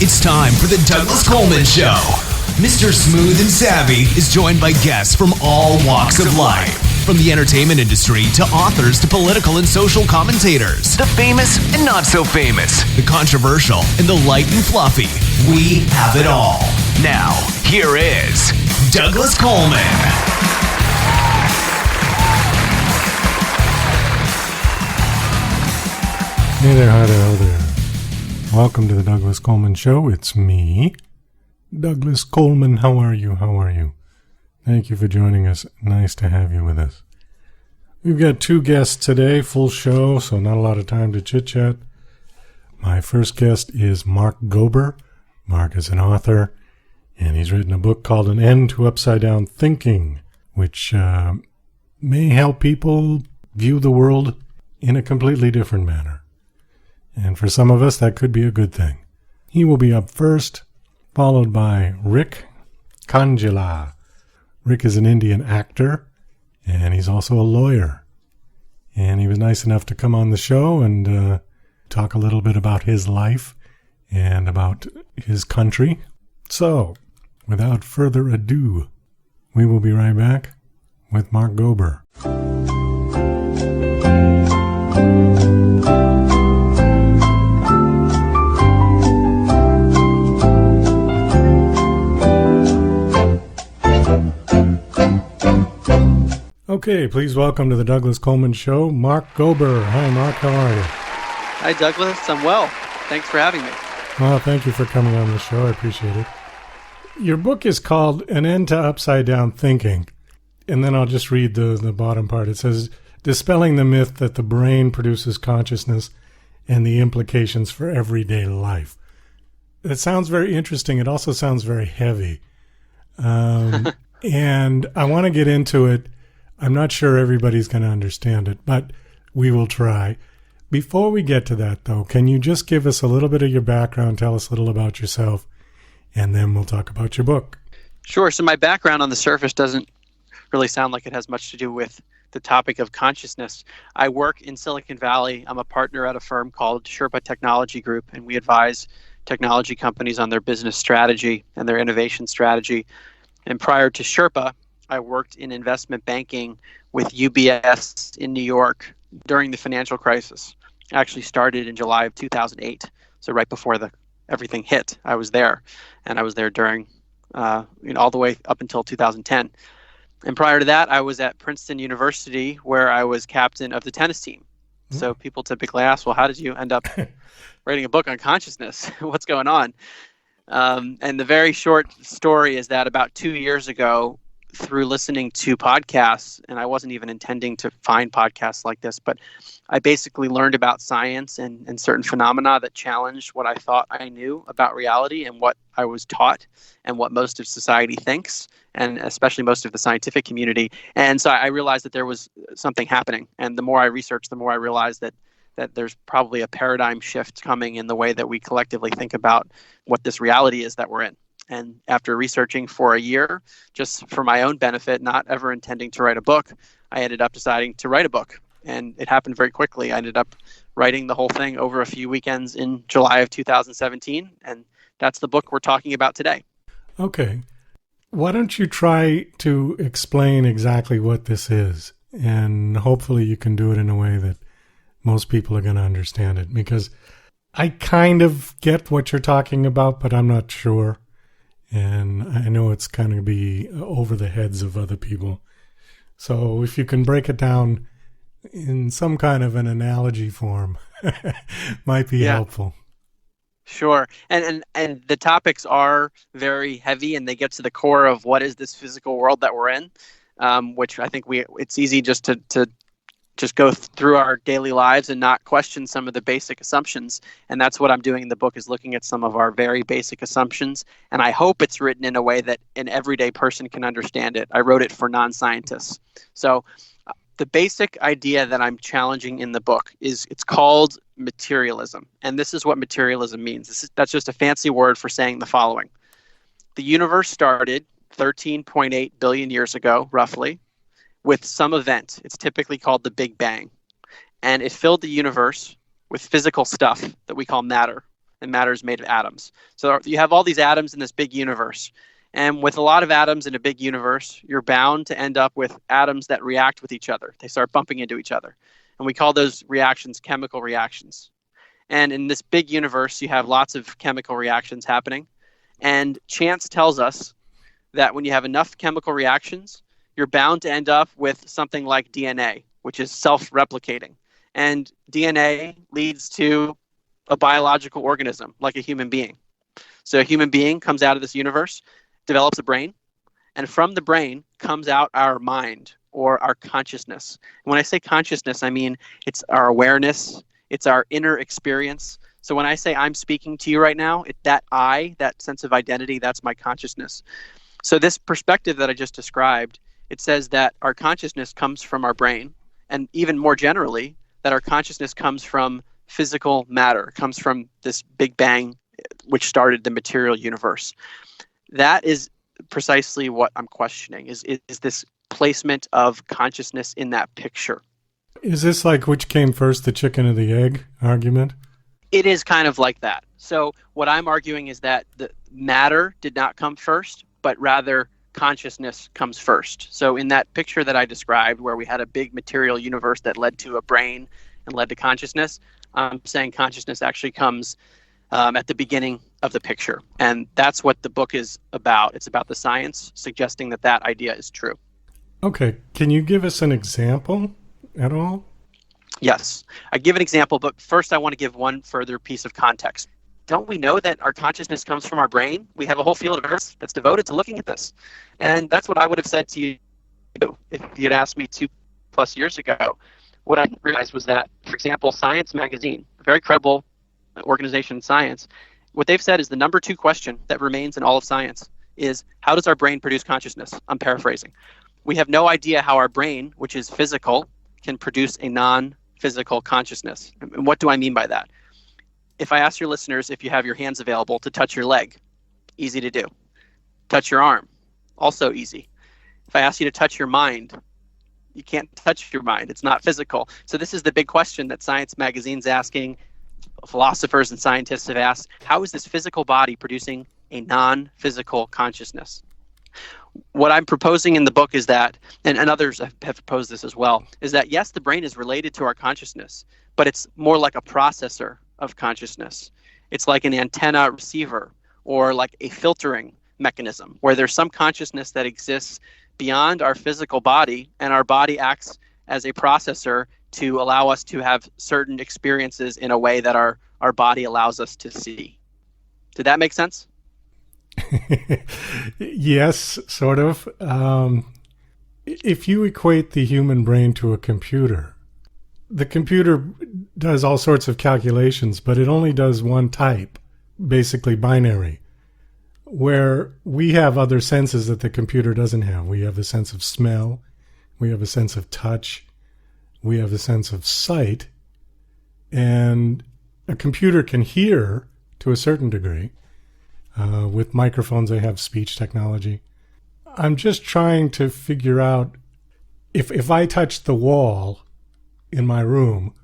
It's time for the Douglas Coleman Show. Mr. Smooth and Savvy is joined by guests from all walks of life. From the entertainment industry to authors to political and social commentators. The famous and not so famous. The controversial and the light and fluffy. We have it all. Now, here is Douglas Coleman. Hey there, hi there, hello there. Welcome to the Douglas Coleman Show. It's me, Douglas Coleman. How are you? How are you? Thank you for joining us. Nice to have you with us. We've got two guests today, full show, so not a lot of time to chit-chat. My first guest is Mark Gober. Mark is an author, and he's written a book called An End to Upside-Down Thinking, which may help people view the world in a completely different manner. And for some of us, that could be a good thing. He will be up first, followed by Rick Kanjilal. Rick is an Indian actor, and he's also a lawyer. And he was nice enough to come on the show and talk a little bit about his life and about his country. So, without further ado, we will be right back with Mark Gober. Okay, please welcome to the Douglas Coleman Show, Mark Gober. Hi, Mark. How are you? Hi, Douglas. I'm well. Thanks for having me. Well, thank you for coming on the show. I appreciate it. Your book is called An End to Upside-Down Thinking. And then I'll just read the bottom part. It says, dispelling the myth that the brain produces consciousness and the implications for everyday life. It sounds very interesting. It also sounds very heavy. And I want to get into it. I'm not sure everybody's going to understand it, but we will try. Before we get to that, though, can you just give us a little bit of your background, tell us a little about yourself, and then we'll talk about your book. Sure. So my background on the surface doesn't really sound like it has much to do with the topic of consciousness. I work in Silicon Valley. I'm a partner at a firm called Sherpa Technology Group, and we advise technology companies on their business strategy and their innovation strategy. And prior to Sherpa, I worked in investment banking with UBS in New York during the financial crisis. I actually started in July of 2008, so right before everything hit. I was there, and I was there during, all the way up until 2010. And prior to that, I was at Princeton University, where I was captain of the tennis team. Mm-hmm. So people typically ask, well, how did you end up writing a book on consciousness? What's going on? And the very short story is that about 2 years ago, through listening to podcasts, and I wasn't even intending to find podcasts like this, but I basically learned about science and certain phenomena that challenged what I thought I knew about reality and what I was taught and what most of society thinks, and especially most of the scientific community. And so I realized that there was something happening. And the more I researched, the more I realized that there's probably a paradigm shift coming in the way that we collectively think about what this reality is that we're in. And after researching for a year, just for my own benefit, not ever intending to write a book, I ended up deciding to write a book. And it happened very quickly. I ended up writing the whole thing over a few weekends in July of 2017. And that's the book we're talking about today. Okay. Why don't you try to explain exactly what this is? And hopefully you can do it in a way that most people are going to understand it. Because I kind of get what you're talking about, but I'm not sure. And I know it's kind of be over the heads of other people. So if you can break it down in some kind of an analogy form, might be helpful. Sure. And the topics are very heavy, and they get to the core of what is this physical world that we're in, which I think it's easy just to just go through our daily lives and not question some of the basic assumptions. And that's what I'm doing in the book, is looking at some of our very basic assumptions. And I hope it's written in a way that an everyday person can understand it. I wrote it for non-scientists. So the basic idea that I'm challenging in the book is it's called materialism. And this is what materialism means. That's just a fancy word for saying the following. The universe started 13.8 billion years ago, roughly, with some event. It's typically called the Big Bang. And it filled the universe with physical stuff that we call matter. and matter is made of atoms. So you have all these atoms in this big universe. And with a lot of atoms in a big universe, you're bound to end up with atoms that react with each other. They start bumping into each other. And we call those reactions chemical reactions. And in this big universe, you have lots of chemical reactions happening. And chance tells us that when you have enough chemical reactions, you're bound to end up with something like DNA, which is self-replicating. And DNA leads to a biological organism, like a human being. So a human being comes out of this universe, develops a brain, and from the brain comes out our mind or our consciousness. And when I say consciousness, I mean it's our awareness, it's our inner experience. So when I say I'm speaking to you right now, that sense of identity, that's my consciousness. So this perspective that I just described, it says that our consciousness comes from our brain, and even more generally, that our consciousness comes from physical matter, comes from this Big Bang, which started the material universe. That is precisely what I'm questioning, is this placement of consciousness in that picture. Is this like which came first, the chicken or the egg argument? It is kind of like that. So what I'm arguing is that the matter did not come first, but rather consciousness comes first. So in that picture that I described, where we had a big material universe that led to a brain and led to consciousness, I'm saying consciousness actually comes at the beginning of the picture. And that's what the book is about. It's about the science suggesting that idea is true. Okay. Can you give us an example at all? Yes. I give an example, but first I want to give one further piece of context. Don't we know that our consciousness comes from our brain? We have a whole field of earth that's devoted to looking at this. And that's what I would have said to you if you had asked me 2+ years ago. What I realized was that, for example, Science Magazine, a very credible organization in science, what they've said is the number 2 question that remains in all of science is, how does our brain produce consciousness? I'm paraphrasing. We have no idea how our brain, which is physical, can produce a non-physical consciousness. And what do I mean by that? If I ask your listeners if you have your hands available to touch your leg, easy to do. Touch your arm, also easy. If I ask you to touch your mind, you can't touch your mind. It's not physical. So this is the big question that Science Magazine's asking. Philosophers and scientists have asked, how is this physical body producing a non-physical consciousness? What I'm proposing in the book is that, and others have proposed this as well, is that yes, the brain is related to our consciousness, but it's more like a processor of consciousness. It's like an antenna receiver or like a filtering mechanism where there's some consciousness that exists beyond our physical body, and our body acts as a processor to allow us to have certain experiences in a way that our body allows us to see. Did that make sense? Yes, sort of. If you equate the human brain to a computer, the computer does all sorts of calculations, but it only does one type, basically binary, where we have other senses that the computer doesn't have. We have a sense of smell, we have a sense of touch, we have a sense of sight, and a computer can hear to a certain degree. With microphones, they have speech technology. I'm just trying to figure out, if I touch the wall in my room,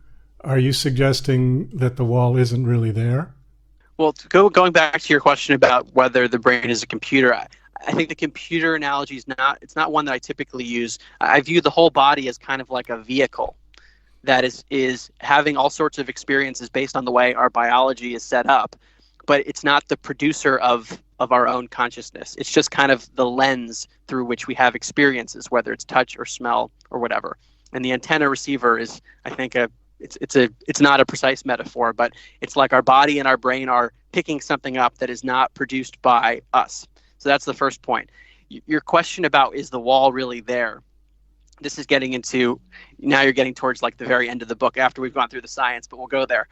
are you suggesting that the wall isn't really there? Well, going back to your question about whether the brain is a computer, I think the computer analogy it's not one that I typically use. I view the whole body as kind of like a vehicle that is having all sorts of experiences based on the way our biology is set up, but it's not the producer of our own consciousness. It's just kind of the lens through which we have experiences, whether it's touch or smell or whatever. And the antenna receiver is, I think, it's not a precise metaphor, but it's like our body and our brain are picking something up that is not produced by us. So that's the first point. Your question about, is the wall really there? This is getting into, now you're getting towards like the very end of the book after we've gone through the science, but we'll go there.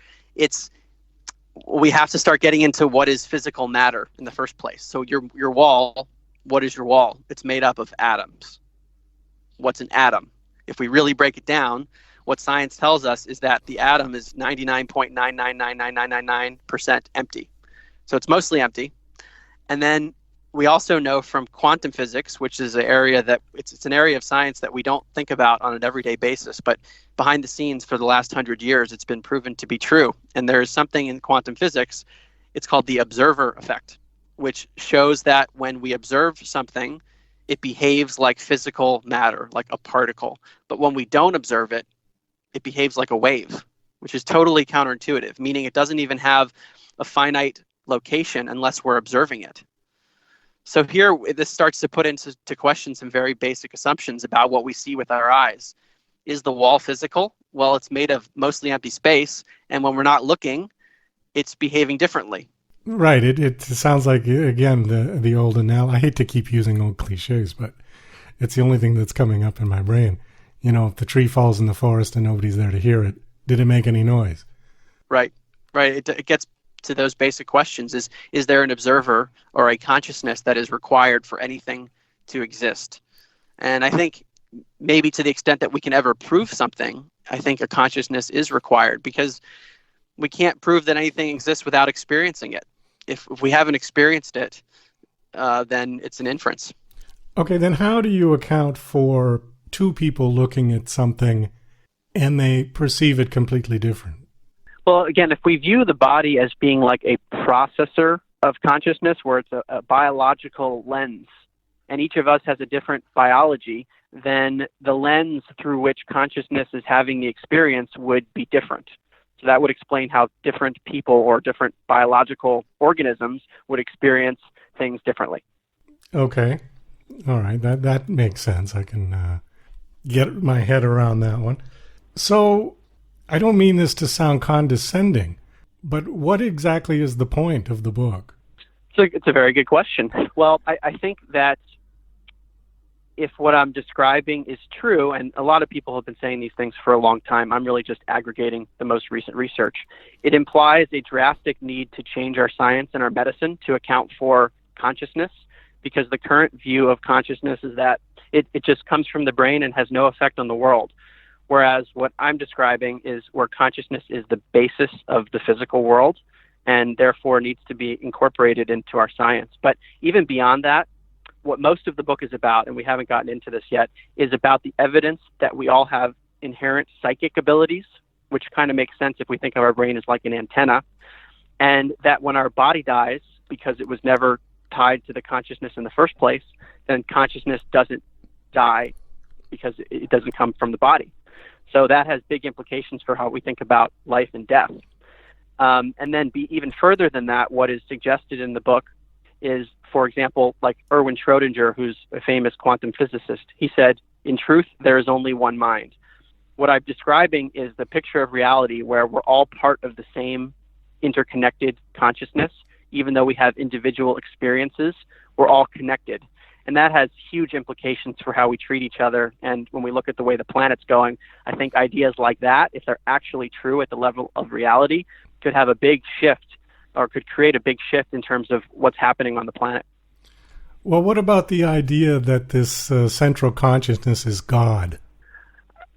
We have to start getting into what is physical matter in the first place. So your wall, what is your wall? It's made up of atoms. What's an atom? If we really break it down, what science tells us is that the atom is 99.9999999% empty. So it's mostly empty. And then we also know from quantum physics, which is an area that it's an area of science that we don't think about on an everyday basis, but behind the scenes for the last 100 years, it's been proven to be true. And there is something in quantum physics, It's called the observer effect, which shows that when we observe something, it behaves like physical matter, like a particle. But when we don't observe it, it behaves like a wave, which is totally counterintuitive, meaning it doesn't even have a finite location unless we're observing it. So here, this starts to put into question some very basic assumptions about what we see with our eyes. Is the wall physical? Well, it's made of mostly empty space, and when we're not looking, it's behaving differently. Right. It sounds like, again, the old analogy. I hate to keep using old cliches, but it's the only thing that's coming up in my brain. You know, if the tree falls in the forest and nobody's there to hear it, did it make any noise? Right. It gets to those basic questions. Is there an observer or a consciousness that is required for anything to exist? And I think maybe to the extent that we can ever prove something, I think a consciousness is required, because we can't prove that anything exists without experiencing it. If we haven't experienced it, then it's an inference. Okay, then how do you account for two people looking at something and they perceive it completely different? Well, again, if we view the body as being like a processor of consciousness, where it's a biological lens, and each of us has a different biology, then the lens through which consciousness is having the experience would be different. So that would explain how different people or different biological organisms would experience things differently. Okay. All right. That makes sense. I can get my head around that one. So I don't mean this to sound condescending, but what exactly is the point of the book? So it's a very good question. Well, I think that if what I'm describing is true, and a lot of people have been saying these things for a long time, I'm really just aggregating the most recent research. It implies a drastic need to change our science and our medicine to account for consciousness, because the current view of consciousness is that it just comes from the brain and has no effect on the world. Whereas what I'm describing is where consciousness is the basis of the physical world and therefore needs to be incorporated into our science. But even beyond that, what most of the book is about, and we haven't gotten into this yet, is about the evidence that we all have inherent psychic abilities, which kind of makes sense if we think of our brain as like an antenna, and that when our body dies, because it was never tied to the consciousness in the first place, then consciousness doesn't die because it doesn't come from the body. So that has big implications for how we think about life and death. And then be even further than that, what is suggested in the book is, for example, like Erwin Schrödinger, who's a famous quantum physicist, he said, in truth, there is only one mind. What I'm describing is the picture of reality where we're all part of the same interconnected consciousness. Even though we have individual experiences, we're all connected. And that has huge implications for how we treat each other. And when we look at the way the planet's going, I think ideas like that, if they're actually true at the level of reality, could have a big shift, or could create a big shift in terms of what's happening on the planet. Well, what about the idea that this central consciousness is God?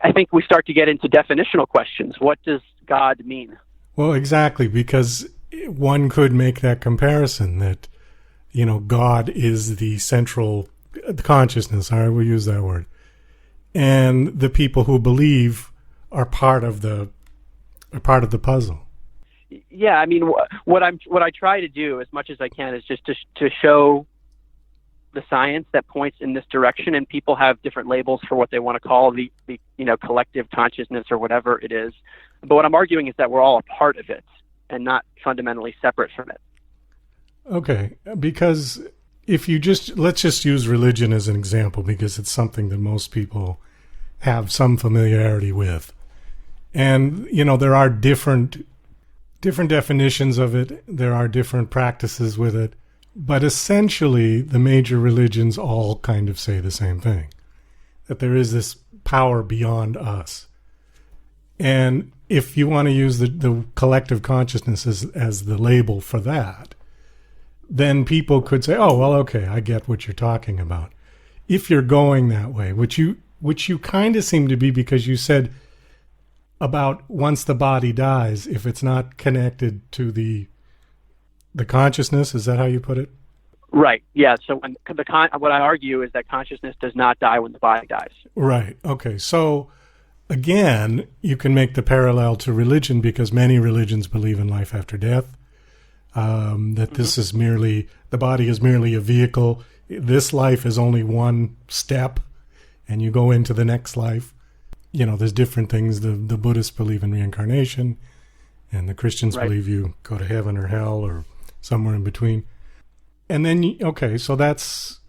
I think we start to get into definitional questions. What does God mean? Well, exactly, because one could make that comparison that, you know, God is the central consciousness. I will use that word. And the people who believe are part of the puzzle. Yeah, I mean, what I try to do as much as I can is just to show the science that points in this direction, and people have different labels for what they want to call the collective consciousness or whatever it is. But what I'm arguing is that we're all a part of it and not fundamentally separate from it. Okay, because let's just use religion as an example, because it's something that most people have some familiarity with. And, you know, there are different definitions of it. There are different practices with it. But essentially, the major religions all kind of say the same thing, that there is this power beyond us. And if you want to use the collective consciousness as the label for that, then people could say, oh, well, okay, I get what you're talking about. If you're going that way, which you kind of seem to be, because you said about once the body dies, if it's not connected to the consciousness, is that how you put it? Right. Yeah. So what I argue is that consciousness does not die when the body dies. Right. Okay. So again, you can make the parallel to religion, because many religions believe in life after death. that this is merely, the body is merely a vehicle. This life is only one step, and you go into the next life. There's different things. The Buddhists believe in reincarnation, and the Christians believe you go to heaven or hell or somewhere in between. And then, so that's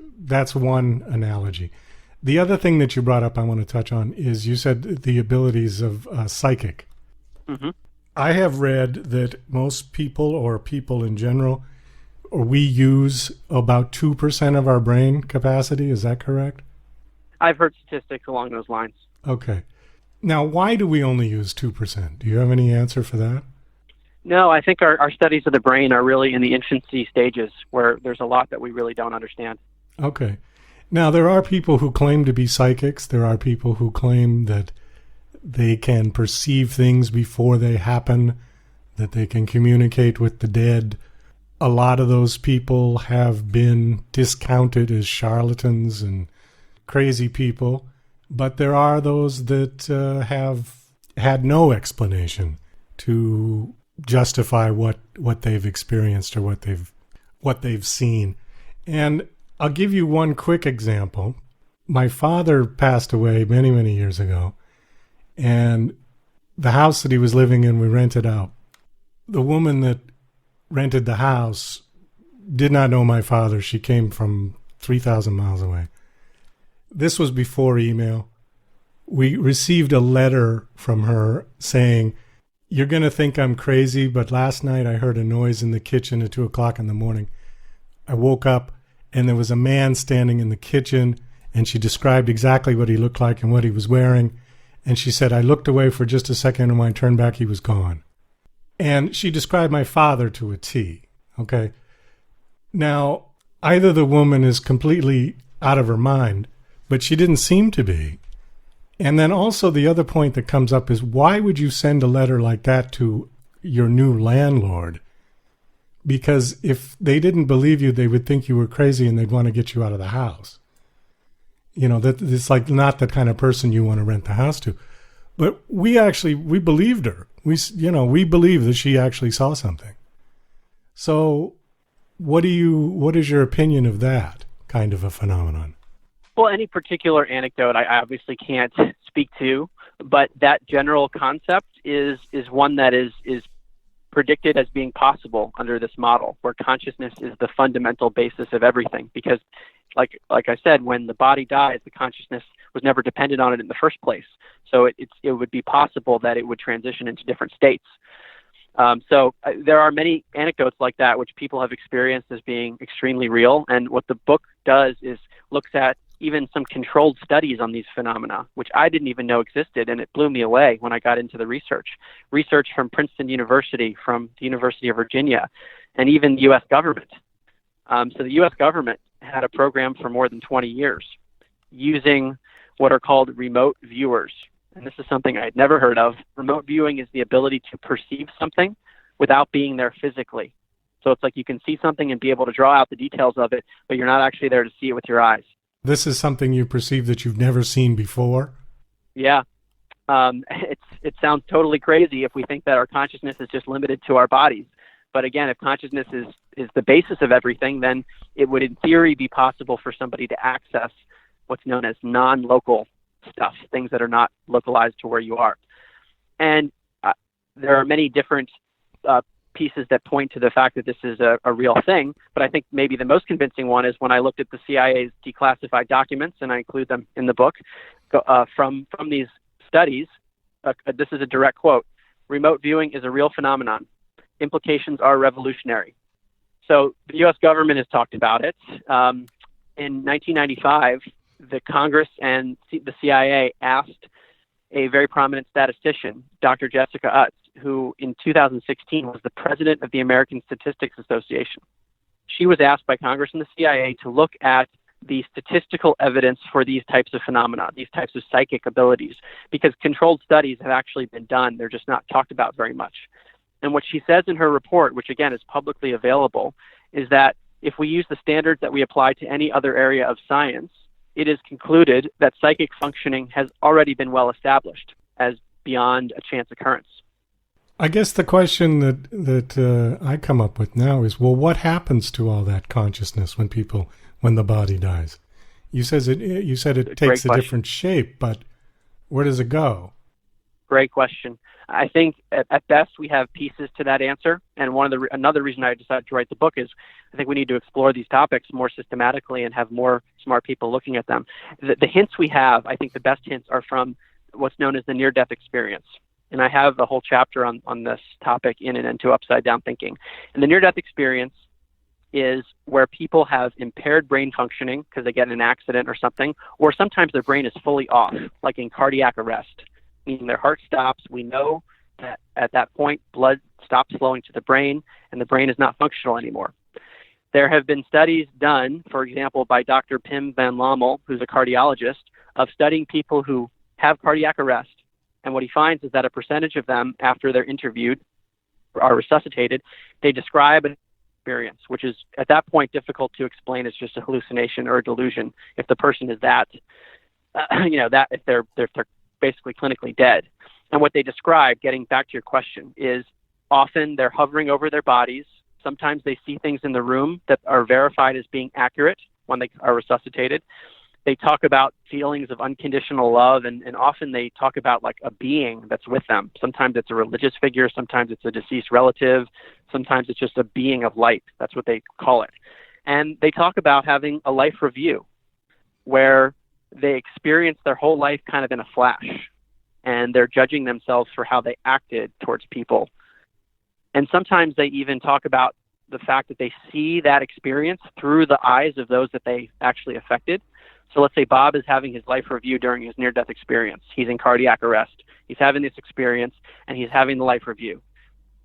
one analogy. The other thing that you brought up I want to touch on is you said the abilities of psychic. Mm-hmm. I have read that most people, or people in general, or we use about 2% of our brain capacity. Is that correct? I've heard statistics along those lines. Okay. Now, why do we only use 2%? Do you have any answer for that? No, I think our studies of the brain are really in the infancy stages where there's a lot that we really don't understand. Okay. Now, there are people who claim to be psychics. There are people who claim that they can perceive things before they happen, that they can communicate with the dead. A lot of those people have been discounted as charlatans and crazy people, but there are those that have had no explanation to justify what they've experienced or what they've seen. And I'll give you one quick example. My father passed away many, many years ago, and the house that he was living in, we rented out. The woman that rented the house did not know my father. She came from 3,000 miles away. This was before email. We received a letter from her saying, "You're going to think I'm crazy, but last night I heard a noise in the kitchen at 2 o'clock in the morning. I woke up and there was a man standing in the kitchen," and she described exactly what he looked like and what he was wearing. And she said, "I looked away for just a second, and when I turned back, he was gone." And she described my father to a T. Okay. Now, either the woman is completely out of her mind, but she didn't seem to be. And then also the other point that comes up is, why would you send a letter like that to your new landlord? Because if they didn't believe you, they would think you were crazy and they'd want to get you out of the house. That it's like not the kind of person you want to rent the house to. But we believed her. We believe that she actually saw something. So what is your opinion of that kind of a phenomenon? Well, any particular anecdote I obviously can't speak to, but that general concept is one that is predicted as being possible under this model, where consciousness is the fundamental basis of everything. Because, like I said, when the body dies, the consciousness was never dependent on it in the first place. So it would be possible that it would transition into different states. So there are many anecdotes like that which people have experienced as being extremely real. And what the book does is looks at even some controlled studies on these phenomena, which I didn't even know existed, and it blew me away when I got into the research. Research from Princeton University, from the University of Virginia, and even the U.S. government. So the U.S. government had a program for more than 20 years using what are called remote viewers. And this is something I had never heard of. Remote viewing is the ability to perceive something without being there physically. So it's like you can see something and be able to draw out the details of it, but you're not actually there to see it with your eyes. This is something you perceive that you've never seen before? Yeah. It sounds totally crazy if we think that our consciousness is just limited to our bodies. But again, if consciousness is the basis of everything, then it would in theory be possible for somebody to access what's known as non-local stuff, things that are not localized to where you are. And there are many different pieces that point to the fact that this is a real thing, but I think maybe the most convincing one is when I looked at the CIA's declassified documents, and I include them in the book, from these studies. This is a direct quote: "Remote viewing is a real phenomenon. Implications are revolutionary." So the U.S. government has talked about it. In 1995, the Congress and the CIA asked a very prominent statistician, Dr. Jessica Utz, who in 2016 was the president of the American Statistics Association. She was asked by Congress and the CIA to look at the statistical evidence for these types of phenomena, these types of psychic abilities, because controlled studies have actually been done. They're just not talked about very much. And what she says in her report, which again is publicly available, is that if we use the standards that we apply to any other area of science, it is concluded that psychic functioning has already been well established as beyond a chance occurrence. I guess the question that I come up with now is, well, what happens to all that consciousness when the body dies? You said it takes a different shape, but where does it go? Great question. I think at best we have pieces to that answer, and another reason I decided to write the book is I think we need to explore these topics more systematically and have more smart people looking at them. The hints we have, I think the best hints are from what's known as the near-death experience. And I have a whole chapter on this topic in and into Upside Down Thinking. And the near-death experience is where people have impaired brain functioning because they get in an accident or something, or sometimes their brain is fully off, like in cardiac arrest, meaning their heart stops. We know that at that point, blood stops flowing to the brain, and the brain is not functional anymore. There have been studies done, for example, by Dr. Pim van Lommel, who's a cardiologist, of studying people who have cardiac arrest. And what he finds is that a percentage of them, after they're interviewed or are resuscitated, they describe an experience, which is at that point difficult to explain as just a hallucination or a delusion. If the person is that if they're basically clinically dead. And what they describe, getting back to your question, is often they're hovering over their bodies. Sometimes they see things in the room that are verified as being accurate when they are resuscitated. They talk about feelings of unconditional love, and often they talk about like a being that's with them. Sometimes it's a religious figure, sometimes it's a deceased relative, sometimes it's just a being of light. That's what they call it. And they talk about having a life review where they experience their whole life kind of in a flash, and they're judging themselves for how they acted towards people. And sometimes they even talk about the fact that they see that experience through the eyes of those that they actually affected. So let's say Bob is having his life review during his near-death experience. He's in cardiac arrest. He's having this experience, and he's having the life review.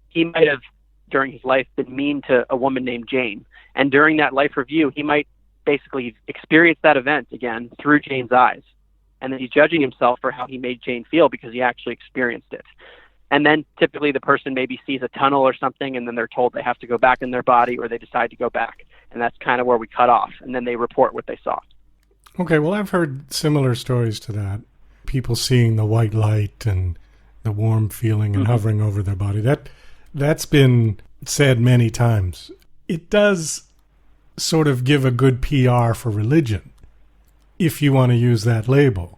He might have, during his life, been mean to a woman named Jane. And during that life review, he might basically experience that event again through Jane's eyes. And then he's judging himself for how he made Jane feel because he actually experienced it. And then typically the person maybe sees a tunnel or something, and then they're told they have to go back in their body, or they decide to go back. And that's kind of where we cut off. And then they report what they saw. Okay, well, I've heard similar stories to that. People seeing the white light and the warm feeling and hovering over their body. That's been said many times. It does sort of give a good PR for religion, if you want to use that label.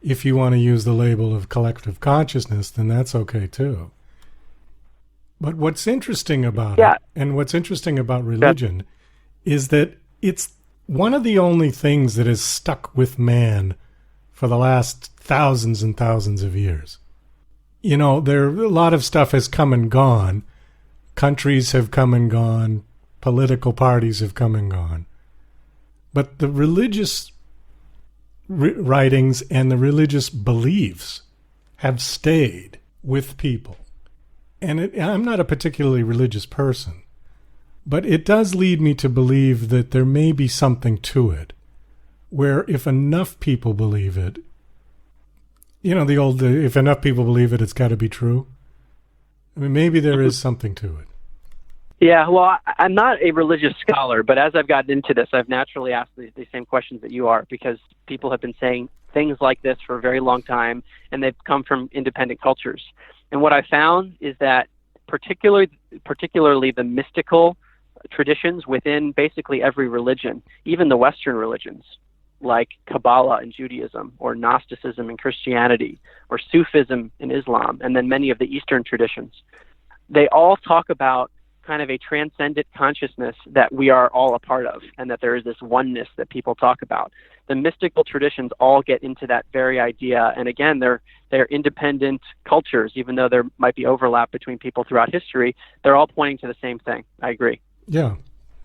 If you want to use the label of collective consciousness, then that's okay too. But what's interesting about it, and what's interesting about religion, is that it's one of the only things that has stuck with man for the last thousands and thousands of years. You know, a lot of stuff has come and gone. Countries have come and gone. Political parties have come and gone. But the religious writings and the religious beliefs have stayed with people. And I'm not a particularly religious person, but it does lead me to believe that there may be something to it, where if enough people believe it, you know, if enough people believe it, it's got to be true. I mean, maybe there is something to it. Yeah, well, I'm not a religious scholar, but as I've gotten into this, I've naturally asked the same questions that you are, because people have been saying things like this for a very long time, and they've come from independent cultures. And what I found is that particularly the mystical traditions within basically every religion, even the Western religions, like Kabbalah in Judaism, or Gnosticism in Christianity, or Sufism in Islam, and then many of the Eastern traditions, they all talk about kind of a transcendent consciousness that we are all a part of, and that there is this oneness that people talk about. The mystical traditions all get into that very idea, and again, they're independent cultures, even though there might be overlap between people throughout history. They're all pointing to the same thing. I agree. Yeah,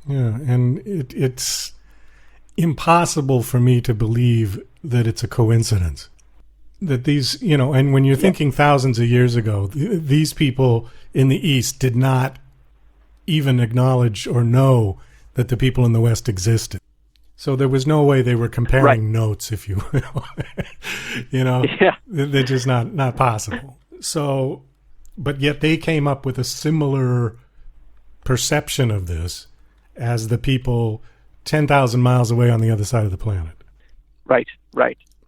and it's impossible for me to believe that it's a coincidence. That these, you know, and when you're thinking thousands of years ago, these people in the East did not even acknowledge or know that the people in the West existed. So there was no way they were comparing notes, if you will. You know, they're just not possible. So, but yet they came up with a similar perception of this as the people 10,000 miles away on the other side of the planet. Right.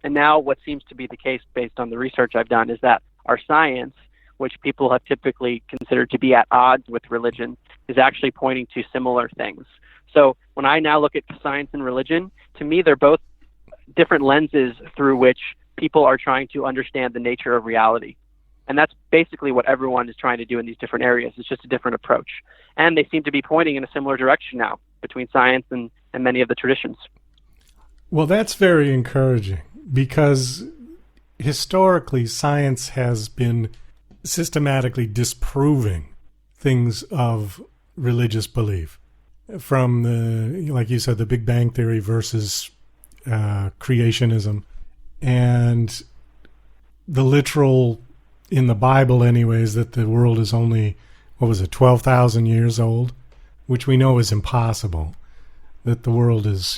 And now what seems to be the case based on the research I've done is that our science, which people have typically considered to be at odds with religion, is actually pointing to similar things. So when I now look at science and religion, to me, they're both different lenses through which people are trying to understand the nature of reality. And that's basically what everyone is trying to do in these different areas. It's just a different approach. And they seem to be pointing in a similar direction now between science and many of the traditions. Well, that's very encouraging because historically science has been systematically disproving things of religious belief. From the, like you said, the Big Bang Theory versus creationism, and the literal, in the Bible anyways, that the world is only, 12,000 years old, which we know is impossible, that the world is,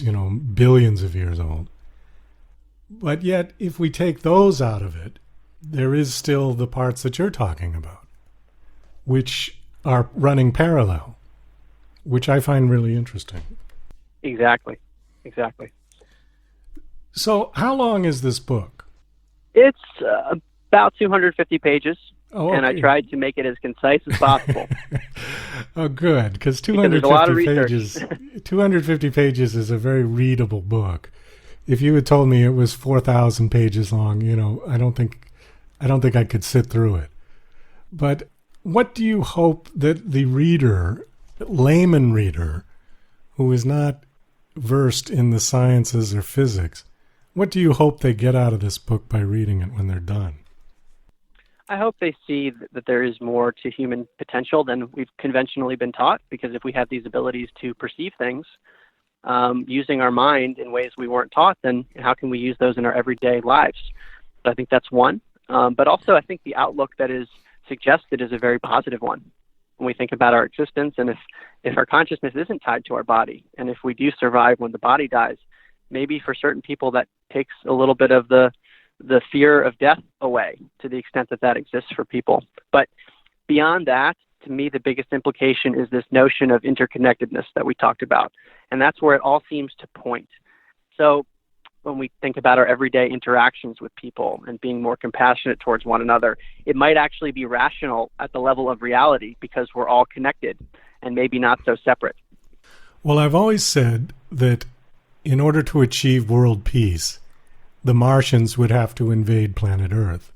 billions of years old. But yet, if we take those out of it, there is still the parts that you're talking about, which are running parallel, which I find really interesting. Exactly. So how long is this book? It's about 250 pages, Oh, okay. And I tried to make it as concise as possible. Oh, good, because 250 pages, 250 pages is a very readable book. If you had told me it was 4,000 pages long, I don't think I could sit through it. But what do you hope that the reader, layman reader, who is not versed in the sciences or physics, what do you hope they get out of this book by reading it when they're done? I hope they see that there is more to human potential than we've conventionally been taught, because if we have these abilities to perceive things using our mind in ways we weren't taught, then how can we use those in our everyday lives? So I think that's one. But also I think the outlook that is suggested is a very positive one. When we think about our existence, and if our consciousness isn't tied to our body, and if we do survive when the body dies, maybe for certain people that takes a little bit of the fear of death away, to the extent that exists for people. But beyond that, to me, the biggest implication is this notion of interconnectedness that we talked about. And that's where it all seems to point. So when we think about our everyday interactions with people and being more compassionate towards one another, it might actually be rational at the level of reality, because we're all connected and maybe not so separate. Well, I've always said that in order to achieve world peace, the Martians would have to invade planet Earth,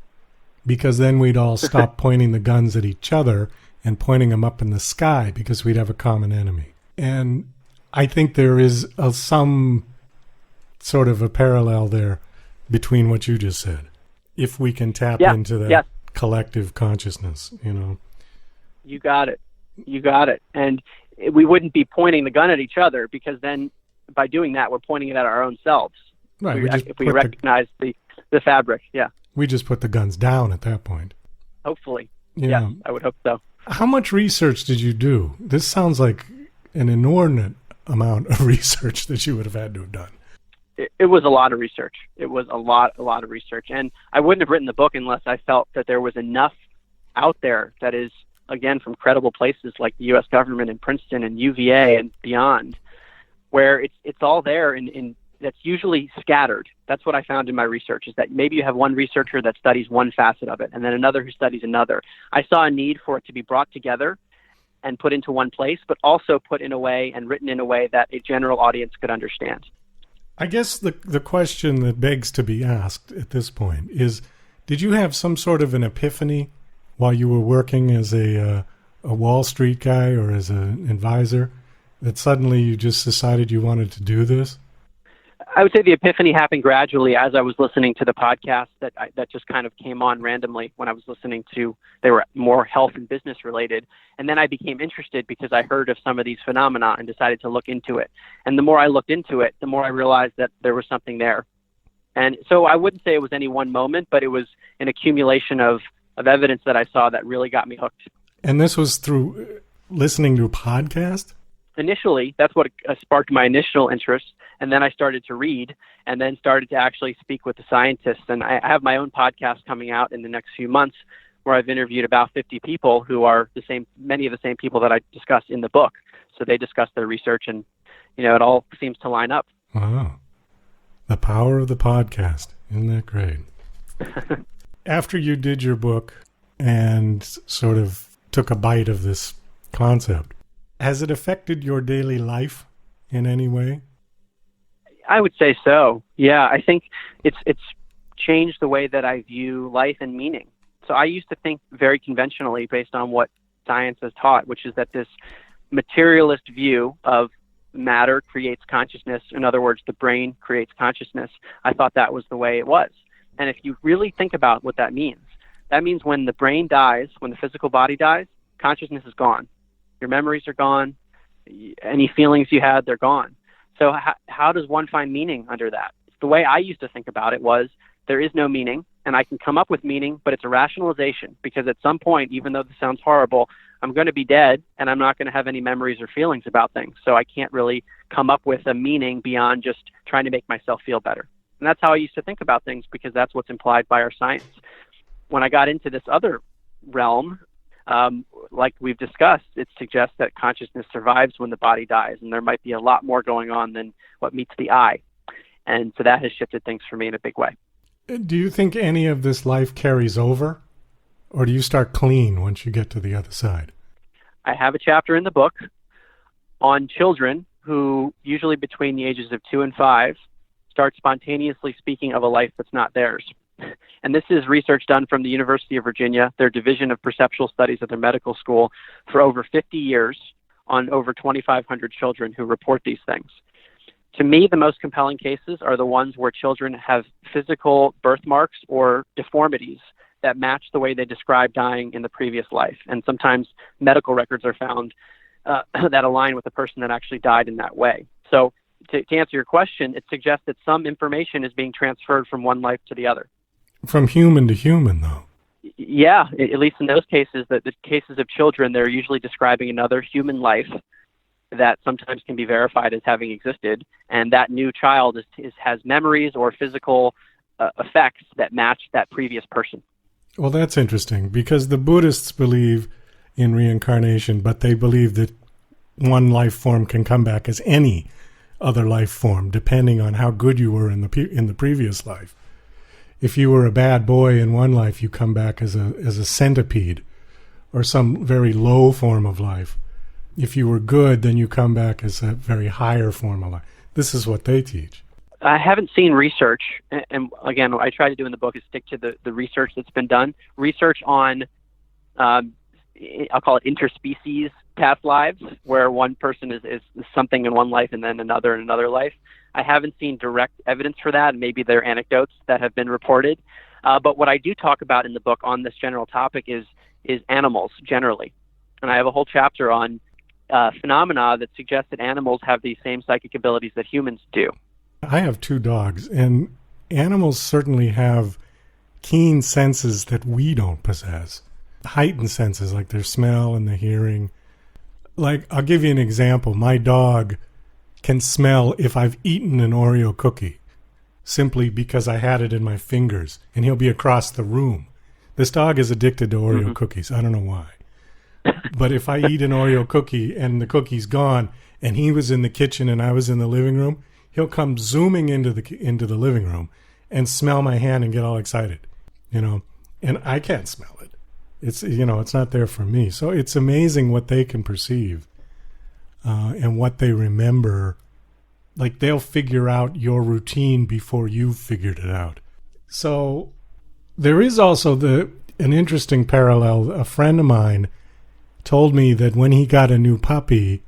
because then we'd all stop pointing the guns at each other and pointing them up in the sky, because we'd have a common enemy. And I think there is some sort of a parallel there between what you just said, if we can tap into that collective consciousness, You got it. And we wouldn't be pointing the gun at each other, because then by doing that, we're pointing it at our own selves. Right. If we recognize the fabric, we just put the guns down at that point. Hopefully. Yeah. Yes, I would hope so. How much research did you do? This sounds like an inordinate amount of research that you would have had to have done. It was a lot of research. It was a lot of research. And I wouldn't have written the book unless I felt that there was enough out there that is, again, from credible places like the U.S. government and Princeton and UVA and beyond, where it's all there in that's usually scattered. That's what I found in my research, is that maybe you have one researcher that studies one facet of it and then another who studies another. I saw a need for it to be brought together and put into one place, but also put in a way and written in a way that a general audience could understand. I guess the question that begs to be asked at this point is, did you have some sort of an epiphany while you were working as a Wall Street guy or as an advisor, that suddenly you just decided you wanted to do this? I would say the epiphany happened gradually as I was listening to the podcast that just kind of came on randomly when I was listening to. They were more health and business related. And then I became interested because I heard of some of these phenomena and decided to look into it. And the more I looked into it, the more I realized that there was something there. And so I wouldn't say it was any one moment, but it was an accumulation of evidence that I saw that really got me hooked. And this was through listening to a podcast? Initially, that's what sparked my initial interest. And then I started to read and then started to actually speak with the scientists. And I have my own podcast coming out in the next few months where I've interviewed about 50 people who are many of the same people that I discussed in the book. So they discuss their research and, it all seems to line up. Wow. The power of the podcast. Isn't that great? After you did your book, and sort of took a bite of this concept. Has it affected your daily life in any way? I would say so. Yeah, I think it's changed the way that I view life and meaning. So I used to think very conventionally based on what science has taught, which is that this materialist view of matter creates consciousness. In other words, the brain creates consciousness. I thought that was the way it was. And if you really think about what that means when the brain dies, when the physical body dies, consciousness is gone. Your memories are gone. Any feelings you had, they're gone. So how does one find meaning under that? The way I used to think about it was there is no meaning, and I can come up with meaning, but it's a rationalization, because at some point, even though this sounds horrible, I'm going to be dead and I'm not going to have any memories or feelings about things. So I can't really come up with a meaning beyond just trying to make myself feel better. And that's how I used to think about things, because that's what's implied by our science. When I got into this other realm, like we've discussed, it suggests that consciousness survives when the body dies, and there might be a lot more going on than what meets the eye. And so that has shifted things for me in a big way. Do you think any of this life carries over, or do you start clean once you get to the other side? I have a chapter in the book on children who, usually between the ages of 2 and 5, start spontaneously speaking of a life that's not theirs. And this is research done from the University of Virginia, their Division of Perceptual Studies at their medical school, for over 50 years on over 2,500 children who report these things. To me, the most compelling cases are the ones where children have physical birthmarks or deformities that match the way they describe dying in the previous life. And sometimes medical records are found that align with the person that actually died in that way. So to answer your question, it suggests that some information is being transferred from one life to the other. From human to human, though. Yeah, at least in those cases, the cases of children, they're usually describing another human life that sometimes can be verified as having existed, and that new child has memories or physical effects that match that previous person. Well, that's interesting, because the Buddhists believe in reincarnation, but they believe that one life form can come back as any other life form, depending on how good you were in the previous life. If you were a bad boy in one life, you come back as a centipede or some very low form of life. If you were good, then you come back as a very higher form of life. This is what they teach. I haven't seen research, and again, what I try to do in the book is stick to the research that's been done. Research on, I'll call it interspecies past lives, where one person is something in one life and then another in another life. I haven't seen direct evidence for that, and maybe there are anecdotes that have been reported. But what I do talk about in the book on this general topic is animals generally. And I have a whole chapter on phenomena that suggest that animals have these same psychic abilities that humans do. I have 2 dogs, and animals certainly have keen senses that we don't possess. Heightened senses, like their smell and the hearing. Like, I'll give you an example. My dog can smell if I've eaten an Oreo cookie, simply because I had it in my fingers, and he'll be across the room. This dog is addicted to Oreo cookies. I don't know why. But if I eat an Oreo cookie and the cookie's gone, and he was in the kitchen and I was in the living room, he'll come zooming into the living room and smell my hand and get all excited, and I can't smell it. It's, it's not there for me. So it's amazing what they can perceive and what they remember. Like, they'll figure out your routine before you've figured it out. So there is also an interesting parallel. A friend of mine told me that when he got a new puppy,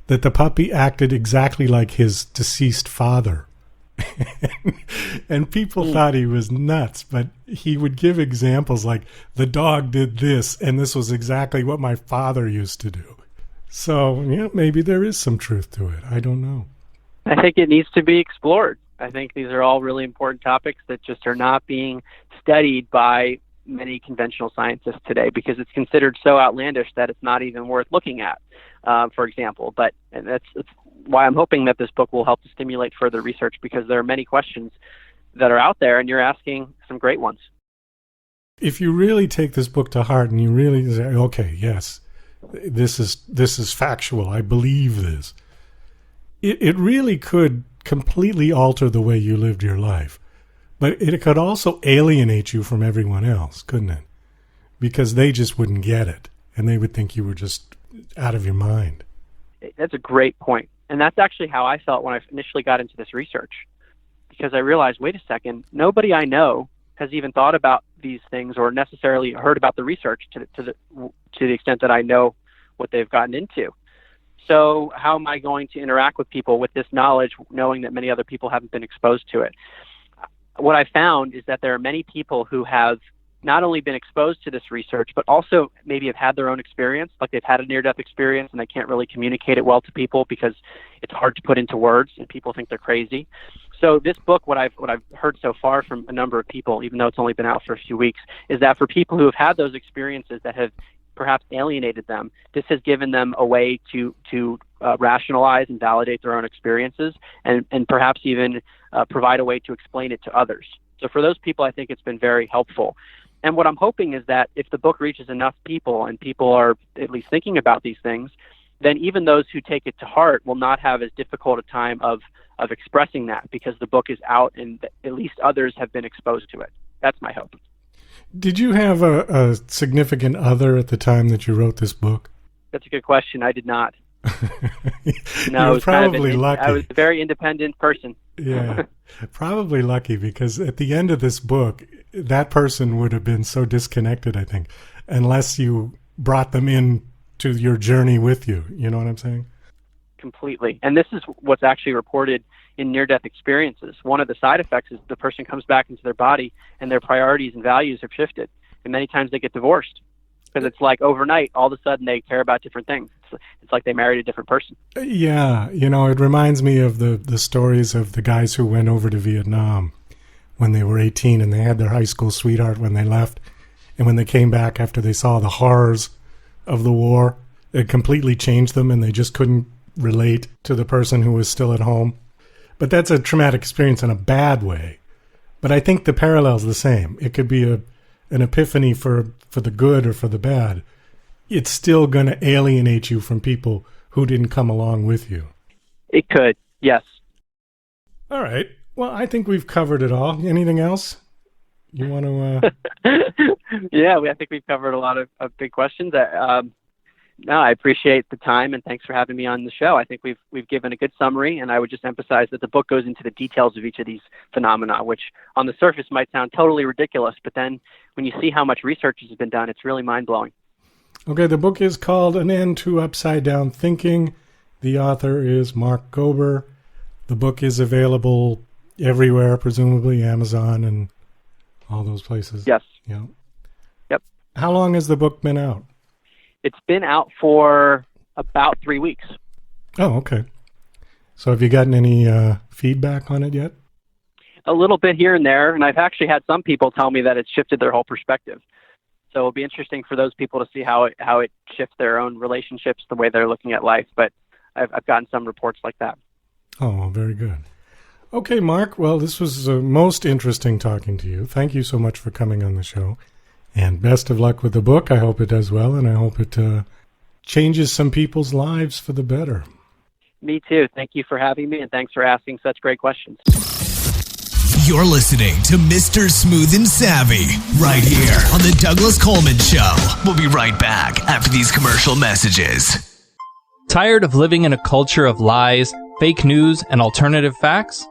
that the puppy acted exactly like his deceased father. And people thought he was nuts, but he would give examples like, the dog did this, and this was exactly what my father used to do. So, yeah, maybe there is some truth to it. I don't know. I think it needs to be explored. I think these are all really important topics that just are not being studied by many conventional scientists today, because it's considered so outlandish that it's not even worth looking at, for example. But that's why I'm hoping that this book will help to stimulate further research, because there are many questions that are out there, and you're asking some great ones. If you really take this book to heart and you really say, okay, yes, this is factual, I believe this, it really could completely alter the way you lived your life. But it could also alienate you from everyone else, couldn't it? because they just wouldn't get it, and they would think you were just out of your mind. That's a great point. And that's actually how I felt when I initially got into this research, because I realized, wait a second, nobody I know has even thought about these things or necessarily heard about the research to the extent that I know what they've gotten into. So how am I going to interact with people with this knowledge, knowing that many other people haven't been exposed to it? What I found is that there are many people who have not only been exposed to this research, but also maybe have had their own experience, like they've had a near-death experience and they can't really communicate it well to people because it's hard to put into words and people think they're crazy. So this book, what I've heard so far from a number of people, even though it's only been out for a few weeks, is that for people who have had those experiences that have perhaps alienated them, this has given them a way to rationalize and validate their own experiences and perhaps even provide a way to explain it to others. So for those people, I think it's been very helpful. And what I'm hoping is that if the book reaches enough people and people are at least thinking about these things, then even those who take it to heart will not have as difficult a time of expressing that, because the book is out and at least others have been exposed to it. That's my hope. Did you have a significant other at the time that you wrote this book? That's a good question. I did not. No, you were probably lucky. I was a very independent person. Yeah, probably lucky, because at the end of this book, that person would have been so disconnected, I think, unless you brought them in to your journey with you. You know what I'm saying? Completely. And this is what's actually reported in near-death experiences. One of the side effects is the person comes back into their body and their priorities and values have shifted. And many times they get divorced because it's like overnight, all of a sudden they care about different things. It's like they married a different person. Yeah. You know, it reminds me of the stories of the guys who went over to Vietnam when they were 18 and they had their high school sweetheart when they left. And when they came back after they saw the horrors of the war, it completely changed them and they just couldn't relate to the person who was still at home. But that's a traumatic experience in a bad way. But I think the parallel's the same. It could be an epiphany for the good or for the bad. It's still going to alienate you from people who didn't come along with you. It could, yes. All right. Well, I think we've covered it all. Anything else you want to... Yeah, I think we've covered a lot of big questions. No, I appreciate the time, and thanks for having me on the show. I think we've given a good summary, and I would just emphasize that the book goes into the details of each of these phenomena, which on the surface might sound totally ridiculous, but then when you see how much research has been done, it's really mind-blowing. Okay, the book is called An End to Upside-Down Thinking. The author is Mark Gober. The book is available everywhere, presumably Amazon and all those places. Yes. Yeah. Yep. How long has the book been out? It's been out for about 3 weeks. Oh, okay. So have you gotten any feedback on it yet? A little bit here and there, and I've actually had some people tell me that it's shifted their whole perspective. So it'll be interesting for those people to see how it shifts their own relationships, the way they're looking at life. But I've gotten some reports like that. Oh, very good. Okay, Mark. Well, this was most interesting talking to you. Thank you so much for coming on the show. And best of luck with the book. I hope it does well, and I hope it changes some people's lives for the better. Me too. Thank you for having me, and thanks for asking such great questions. You're listening to Mr. Smooth and Savvy right here on the Douglas Coleman Show. We'll be right back after these commercial messages. Tired of living in a culture of lies, fake news, and alternative facts?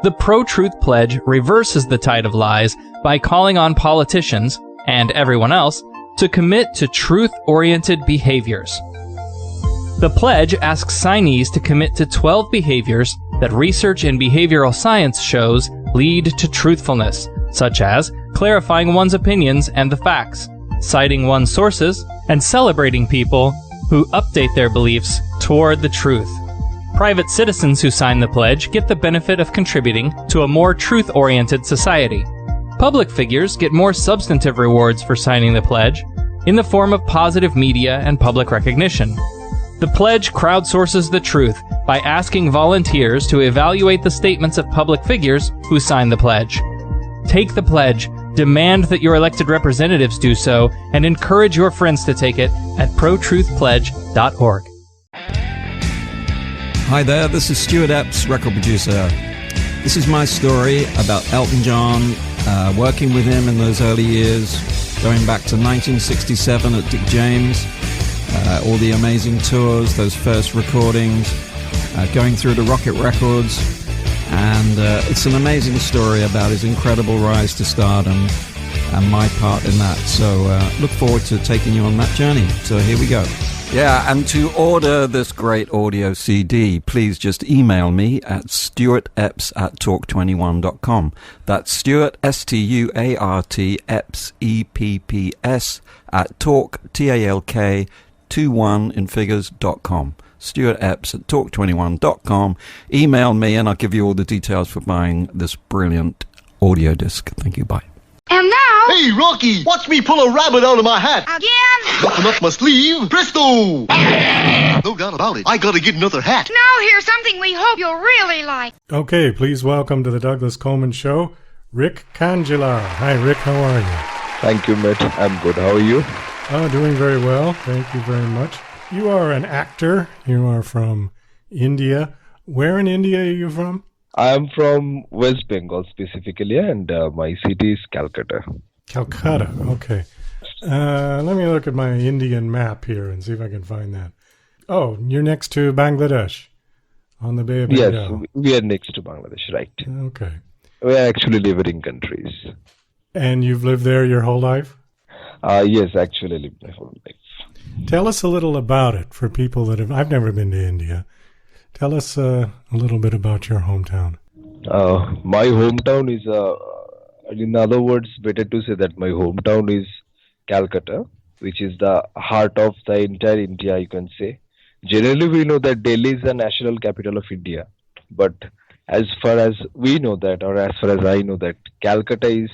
The Pro-Truth Pledge reverses the tide of lies by calling on politicians and everyone else to commit to truth-oriented behaviors. The pledge asks signees to commit to 12 behaviors that research in behavioral science shows lead to truthfulness, such as clarifying one's opinions and the facts, citing one's sources, and celebrating people who update their beliefs toward the truth. Private citizens who sign the pledge get the benefit of contributing to a more truth-oriented society. Public figures get more substantive rewards for signing the pledge in the form of positive media and public recognition. The pledge crowdsources the truth by asking volunteers to evaluate the statements of public figures who sign the pledge. Take the pledge, demand that your elected representatives do so, and encourage your friends to take it at protruthpledge.org. Hi there, this is Stuart Epps, record producer. This is my story about Elton John, working with him in those early years, going back to 1967 at Dick James, all the amazing tours, those first recordings, going through to Rocket Records, and it's an amazing story about his incredible rise to stardom and my part in that. So look forward to taking you on that journey. So here we go. Yeah, and to order this great audio CD, please just email me at stuartepps@talk21.com. That's Stuart, Stuart, Epps, EPPS, at talk, TALK, 21 in figures.com. Stuart Epps at talk21.com. Email me and I'll give you all the details for buying this brilliant audio disc. Thank you. Bye. And now... Hey, Rocky, watch me pull a rabbit out of my hat. Again? Nothing up my sleeve. Presto! No doubt about it. I gotta get another hat. Now here's something we hope you'll really like. Okay, please welcome to the Douglas Coleman Show, Rick Kanjilal. Hi, Rick, how are you? Thank you, Matt. I'm good. How are you? Oh, doing very well. Thank you very much. You are an actor. You are from India. Where in India are you from? I'm from West Bengal specifically, and my city is Calcutta. Calcutta, okay. Let me look at my Indian map here and see if I can find that. Oh, you're next to Bangladesh on the Bay of Bengal. Yes, we are next to Bangladesh, right. Okay. We are actually neighboring countries. And you've lived there your whole life? Yes, actually lived my whole life. Tell us a little about it for people that have... I've never been to India. Tell us a little bit about your hometown. My hometown is, in other words, better to say that my hometown is Calcutta, which is the heart of the entire India, you can say. Generally, we know that Delhi is the national capital of India. But as far as we know that, or as far as I know that, Calcutta is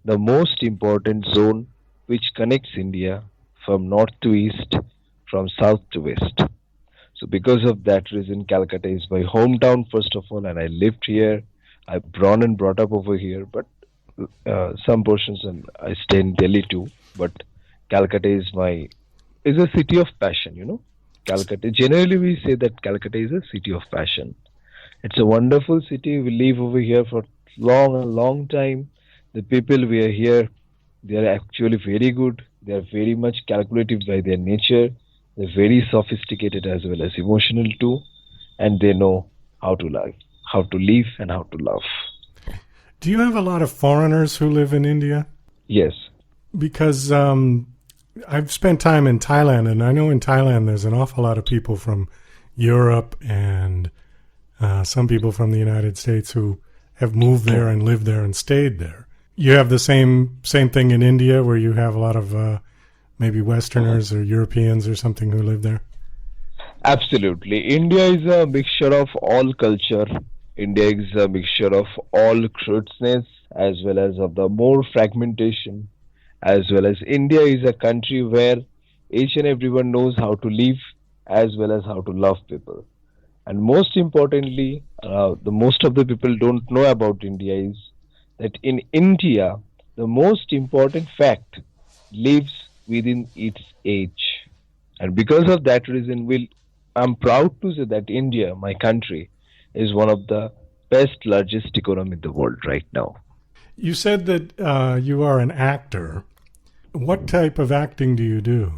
the most important zone which connects India from north to east, from south to west. So because of that reason, Calcutta is my hometown, first of all, and I lived here. I'm born and brought up over here, but some portions, and I stay in Delhi too. But Calcutta is a city of passion, you know. Calcutta, generally we say that Calcutta is a city of passion. It's a wonderful city. We live over here for long time. The people we are here, they are actually very good. They are very much calculative by their nature. They're very sophisticated as well as emotional too, and they know how to live and how to love. Do you have a lot of foreigners who live in India? Yes. Because I've spent time in Thailand, and I know in Thailand there's an awful lot of people from Europe and some people from the United States who have moved there and lived there and stayed there. You have the same thing in India, where you have a lot of maybe Westerners or Europeans or something who live there? Absolutely. India is a mixture of all culture. India is a mixture of all crudeness as well as of the more fragmentation, as well as India is a country where each and everyone knows how to live as well as how to love people. And most importantly, the most of the people don't know about India is that in India, the most important fact lives within its age. And because of that reason, I'm proud to say that India, my country, is one of the best, largest economy in the world right now. You said that you are an actor. What type of acting do you do?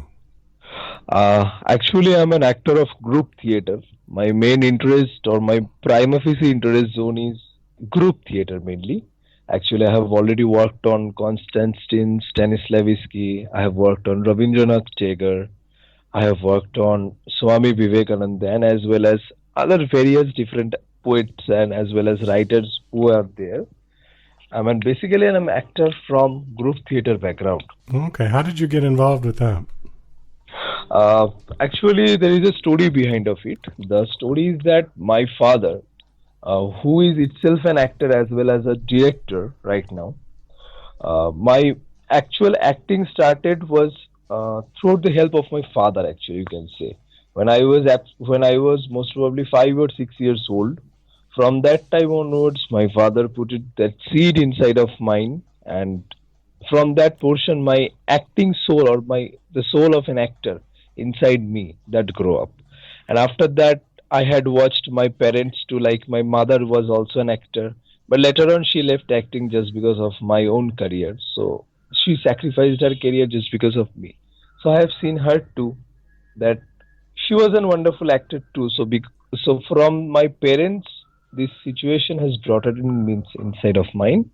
Actually, I'm an actor of group theater. My main interest or my prima facie interest zone is group theater mainly. Actually, I have already worked on Konstantin Stanislavski. I have worked on Rabindranath Tagore. I have worked on Swami Vivekananda, and as well as other various different poets and as well as writers who are there. Basically, I'm an actor from group theater background. Okay, how did you get involved with that? Actually, there is a story behind of it. The story is that my father, who is itself an actor as well as a director right now, my actual acting started was through the help of my father, actually, you can say. When I was most probably 5 or 6 years old, from that time onwards, my father put that seed inside of mine, and from that portion, my acting soul or the soul of an actor inside me that grew up. And after that, I had watched my parents too, like my mother was also an actor, but later on she left acting just because of my own career. So she sacrificed her career just because of me. So I have seen her too, that she was a wonderful actor too. So from my parents, this situation has brought it inside of mine.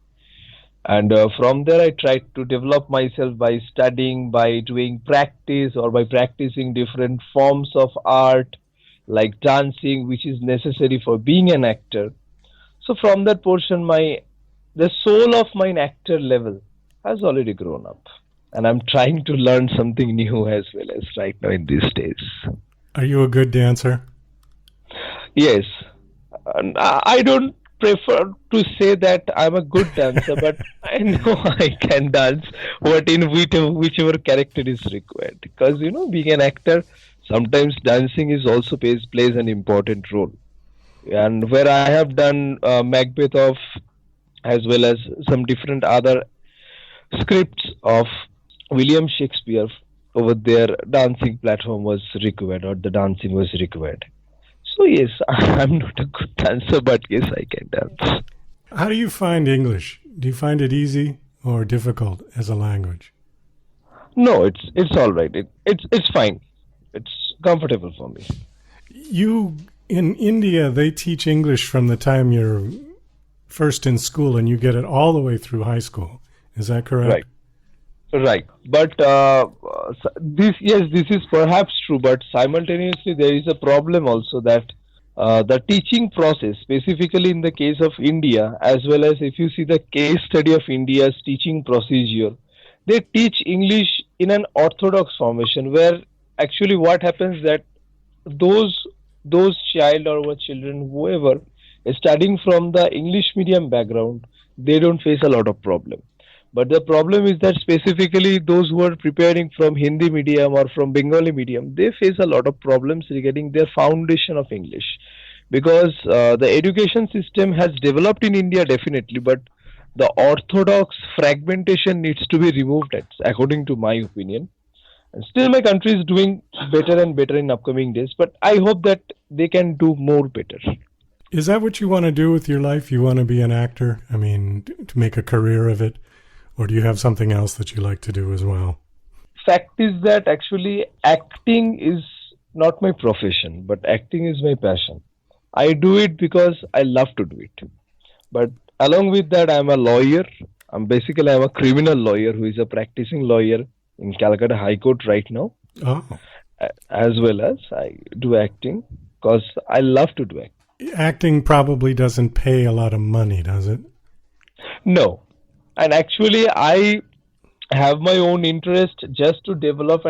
And from there, I tried to develop myself by studying, by doing practice, or by practicing different forms of art, like dancing, which is necessary for being an actor. So from that portion, the soul of my actor level has already grown up, and I'm trying to learn something new as well as right now in these days. Are you a good dancer? Yes, and I don't prefer to say that I'm a good dancer, but I know I can dance whichever character is required. Because being an actor, sometimes dancing is also plays an important role. And where I have done Macbeth of, as well as some different other scripts of William Shakespeare, over there dancing platform was required, or the dancing was required. So yes, I'm not a good dancer, but yes, I can dance. How do you find English? Do you find it easy or difficult as a language? No, it's all right. It's fine. It's comfortable for me. In India, they teach English from the time you're first in school, and you get it all the way through high school. Is that correct? Right. But this is perhaps true, but simultaneously there is a problem also that the teaching process, specifically in the case of India, as well as if you see the case study of India's teaching procedure, they teach English in an orthodox formation, where actually what happens that those child or children, whoever is studying from the English medium background, they don't face a lot of problem. But the problem is that specifically those who are preparing from Hindi medium or from Bengali medium, they face a lot of problems regarding their foundation of English. Because the education system has developed in India definitely, but the orthodox fragmentation needs to be removed, according to my opinion. And still my country is doing better and better in upcoming days, but I hope that they can do more better. Is that what you want to do with your life? You want to be an actor? I mean, to make a career of it? Or do you have something else that you like to do as well? Fact is that actually acting is not my profession, but acting is my passion. I do it because I love to do it. But along with that, I'm a lawyer. I'm a criminal lawyer who is a practicing lawyer in Calcutta High Court right now. Oh. As well as I do acting because I love to do acting. Acting probably doesn't pay a lot of money, does it? No. And actually, I have my own interest just to develop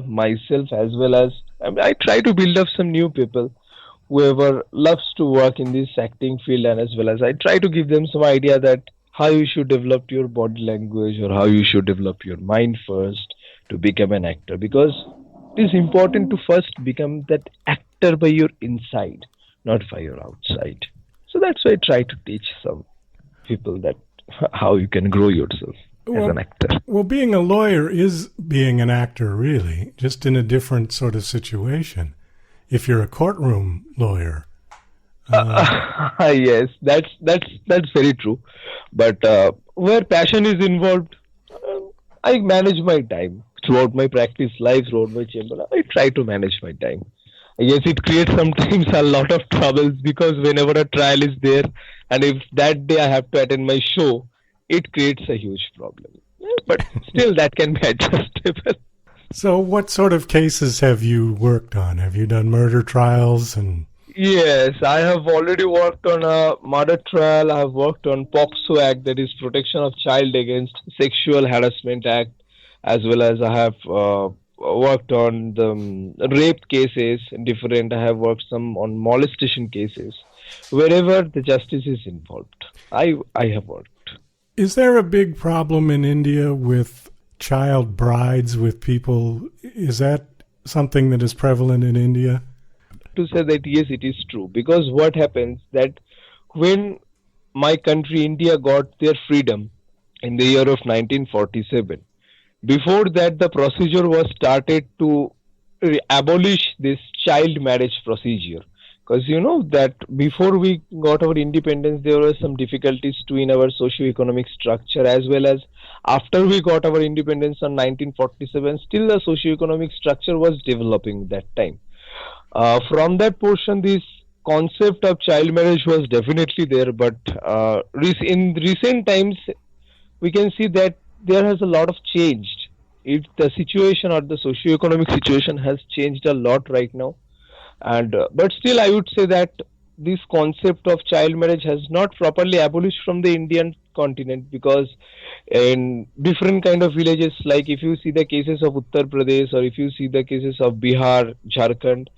myself, as well as I try to build up some new people, whoever loves to work in this acting field, and as well as I try to give them some idea that how you should develop your body language or how you should develop your mind first to become an actor. Because it is important to first become that actor by your inside, not by your outside. So that's why I try to teach some people that how you can grow yourself as an actor. Well, being a lawyer is being an actor, really, just in a different sort of situation. If you're a courtroom lawyer. Yes, that's very true. But where passion is involved, I manage my time. Throughout my practice life, throughout my chamber, I try to manage my time. Yes, it creates sometimes a lot of troubles, because whenever a trial is there, and if that day I have to attend my show, it creates a huge problem. But still, that can be adjustable. So what sort of cases have you worked on? Have you done murder trials? Yes, I have already worked on a murder trial. I have worked on POCSO Act, that is Protection of Child Against Sexual Harassment Act, as well as I have worked on the rape cases, I have worked some on molestation cases. Wherever the justice is involved, I have worked. Is there a big problem in India with child brides with people? Is that something that is prevalent in India? To say that yes, it is true, because what happens that when my country India got their freedom in the year of 1947, before that the procedure was started to abolish this child marriage procedure, Because you know that before we got our independence, there were some difficulties too in our socio-economic structure, as well as after we got our independence on 1947, still the socio-economic structure was developing that time. From that portion, this concept of child marriage was definitely there, but in recent times, we can see that there has a lot of changed. If the situation or the socio-economic situation has changed a lot right now, and but still I would say that this concept of child marriage has not properly abolished from the Indian continent, because in different kind of villages, like if you see the cases of Uttar Pradesh or if you see the cases of Bihar, Jharkhand,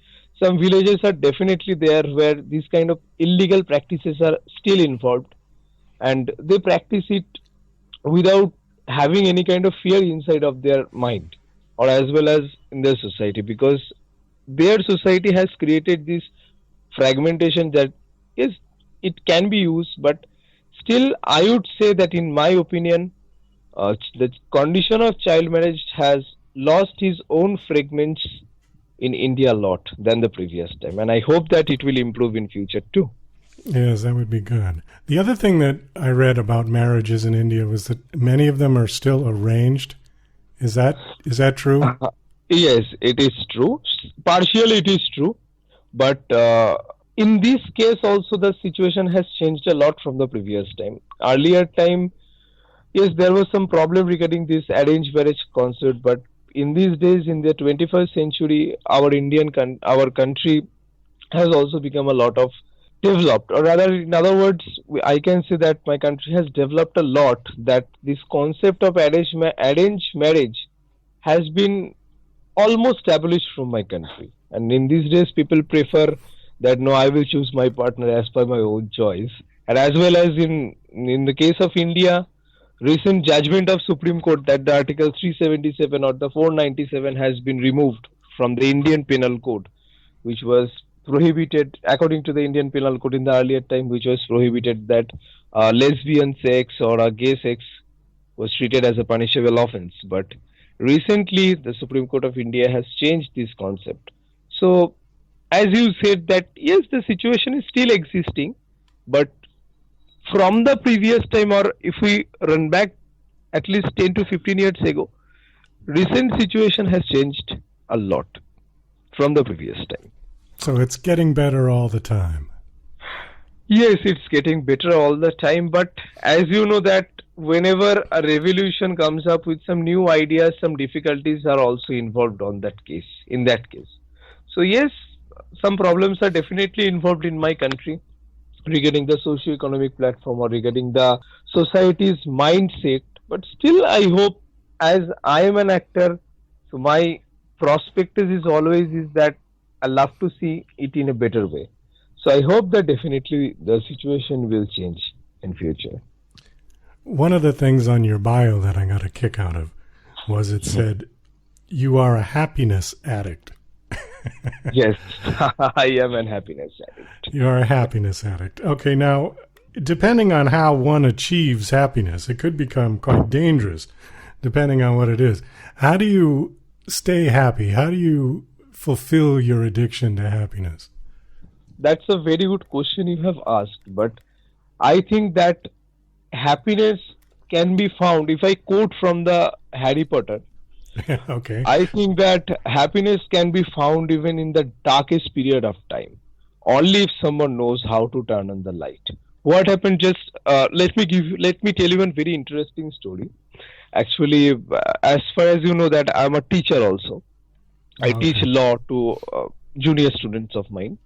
some villages are definitely there where these kind of illegal practices are still involved, and they practice it without having any kind of fear inside of their mind or as well as in their society, because their society has created this fragmentation that is, it can be used, but still I would say that in my opinion, the condition of child marriage has lost its own fragments in India a lot than the previous time, and I hope that it will improve in future too. Yes, that would be good. The other thing that I read about marriages in India was that many of them are still arranged. Is that true? Yes, it is true. Partially it is true, but in this case also the situation has changed a lot from the previous time. Earlier time, yes, there was some problem regarding this arranged marriage concept, but in these days, in the 21st century, our country has also become a lot of developed, or rather, in other words, I can say that my country has developed a lot, that this concept of arranged marriage has been almost abolished from my country. And in these days, people prefer that no, I will choose my partner as per my own choice. And as well as in the case of India, recent judgment of Supreme Court that the Article 377 or the 497 has been removed from the Indian Penal Code, which was prohibited according to the Indian Penal Code in the earlier time, which was prohibited that lesbian sex or a gay sex was treated as a punishable offense. But recently, the Supreme Court of India has changed this concept. So, as you said that yes, the situation is still existing, but from the previous time, or if we run back at least 10 to 15 years ago, recent situation has changed a lot from the previous time. So it's getting better all the time. Yes, it's getting better all the time, but as you know that whenever a revolution comes up with some new ideas, some difficulties are also involved in that case. So yes, some problems are definitely involved in my country regarding the socio-economic platform or regarding the society's mindset, but still I hope, as I am an actor, so my perspective is always that I love to see it in a better way. So I hope that definitely the situation will change in future. One of the things on your bio that I got a kick out of was it said, you are a happiness addict. Yes, I am an happiness addict. You are a happiness addict. Okay, now, depending on how one achieves happiness, it could become quite dangerous, depending on what it is. How do you stay happy? How do you fulfill your addiction to happiness? That's a very good question you have asked, but I think that happiness can be found, if I quote from the Harry Potter, okay. I think that happiness can be found even in the darkest period of time, only if someone knows how to turn on the light. What happened? Just let me tell you one very interesting story. Actually, as far as you know, that I'm a teacher also. I teach law to junior students of mine.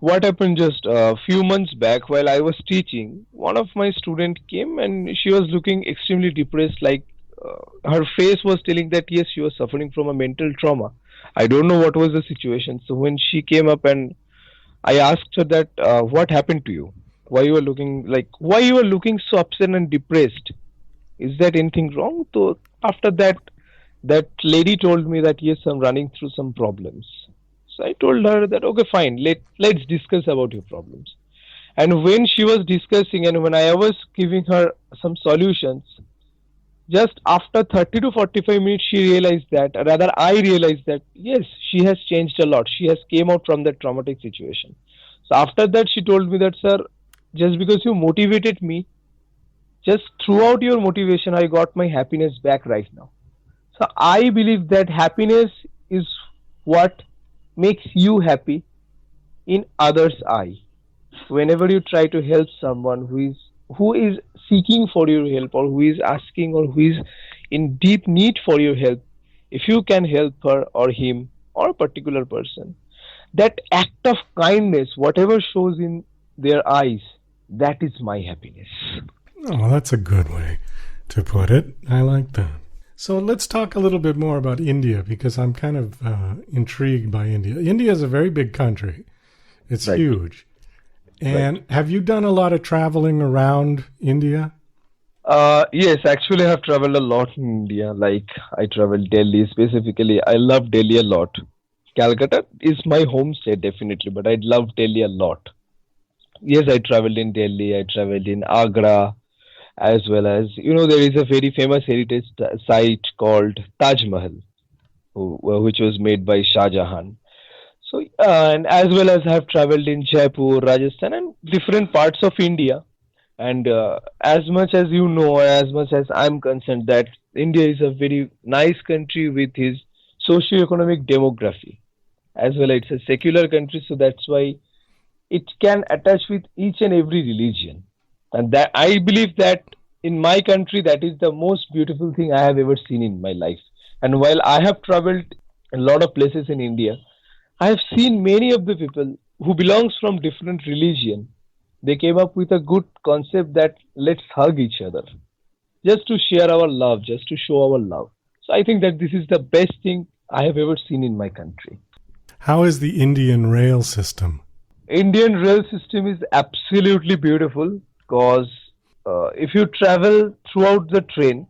What happened? Just a few months back, while I was teaching, one of my students came and she was looking extremely depressed, like her face was telling that yes, she was suffering from a mental trauma. I don't know what was the situation. So when she came up and I asked her that what happened to you? Why you were looking so upset and depressed? Is there anything wrong? So after that lady told me that yes, I'm running through some problems. So I told her that okay, fine, let's discuss about your problems. And when she was discussing and when I was giving her some solutions, just after 30 to 45 minutes, I realized that yes, she has changed a lot. She has came out from that traumatic situation. So after that, she told me that, sir, just because you motivated me, just throughout your motivation, I got my happiness back right now. So I believe that happiness is what makes you happy in others' eye. Whenever you try to help someone who is seeking for your help, or who is asking, or who is in deep need for your help, if you can help her or him or a particular person, that act of kindness, whatever shows in their eyes, that is my happiness. Oh, that's a good way to put it. I like that. So let's talk a little bit more about India, because I'm kind of intrigued by India. India is a very big country. It's Right. huge. And have you done a lot of traveling around India? Yes, actually, I have traveled a lot in India. Like, I traveled Delhi specifically. I love Delhi a lot. Calcutta is my home state, definitely, but I love Delhi a lot. Yes, I traveled in Delhi. I traveled in Agra, as well as, there is a very famous heritage site called Taj Mahal, which was made by Shah Jahan. So, and as well as I have traveled in Jaipur, Rajasthan, and different parts of India. And as much as you know, as much as I'm concerned, that India is a very nice country with his socio-economic demography. As well, it's a secular country, so that's why it can attach with each and every religion. And that I believe that in my country, that is the most beautiful thing I have ever seen in my life. And while I have traveled a lot of places in India, I have seen many of the people who belongs from different religion. They came up with a good concept that let's hug each other, just to share our love, just to show our love. So I think that this is the best thing I have ever seen in my country. How is the Indian rail system? Indian rail system is absolutely beautiful, because if you travel throughout the train,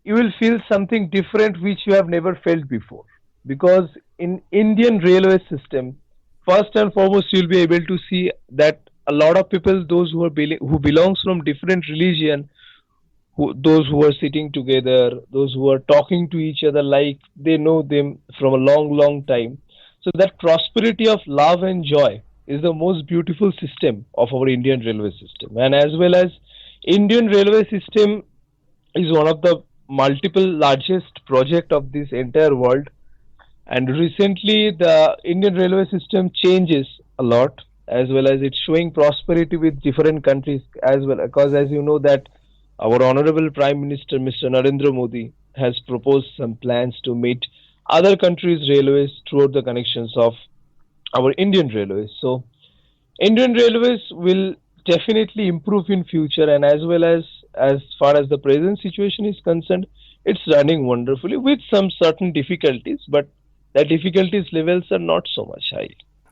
you will feel something different which you have never felt before. Because in Indian railway system, first and foremost, you'll be able to see that a lot of people, those who belongs from different religion, those who are sitting together, those who are talking to each other like they know them from a long, long time. So that prosperity of love and joy is the most beautiful system of our Indian railway system. And as well as Indian railway system is one of the multiple largest project of this entire world. And recently the Indian railway system changes a lot, as well as it's showing prosperity with different countries as well. Because as you know that our Honorable Prime Minister, Mr. Narendra Modi, has proposed some plans to meet other countries' railways throughout the connections of our Indian railways. So Indian railways will definitely improve in future, and as well as far as the present situation is concerned, it's running wonderfully with some certain difficulties, but the difficulties levels are not so much high.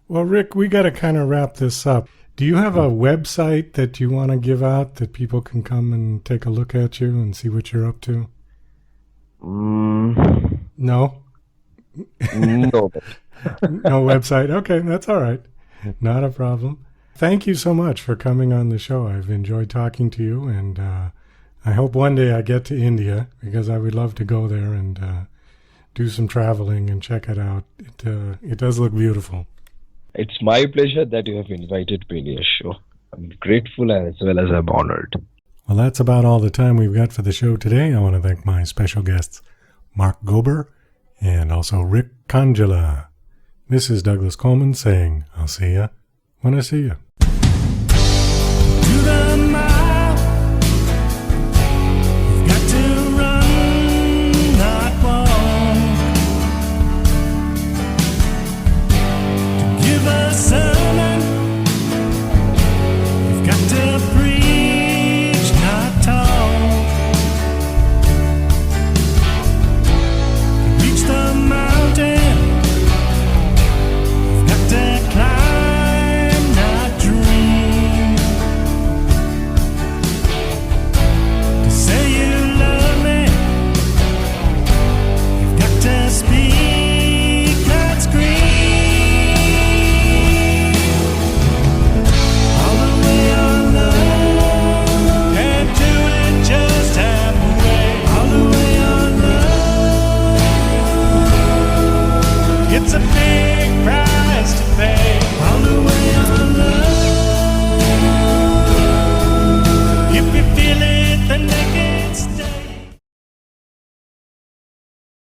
Well, Rick, we got to kind of wrap this up. Do you have a website that you want to give out that people can come and take a look at you and see what you're up to? No? No. No website? Okay, that's all right. Not a problem. Thank you so much for coming on the show. I've enjoyed talking to you, and I hope one day I get to India, because I would love to go there and do some traveling and check it out. It does look beautiful. It's my pleasure that you have invited me in your show. I'm grateful as well as I'm honored. Well, that's about all the time we've got for the show today. I want to thank my special guests, Mark Gober and also Rick Kanjilal. This is Douglas Coleman saying, I'll see ya when I see ya. To the mile, you've got to run, not walk. To give a sermon, you've got to preach, not talk. To reach the mountain, you've got to climb, not dream. To say you love me, you've got to speak, not scream. All the way on love, can't do it just halfway. All the way on love, it's a big price to pay.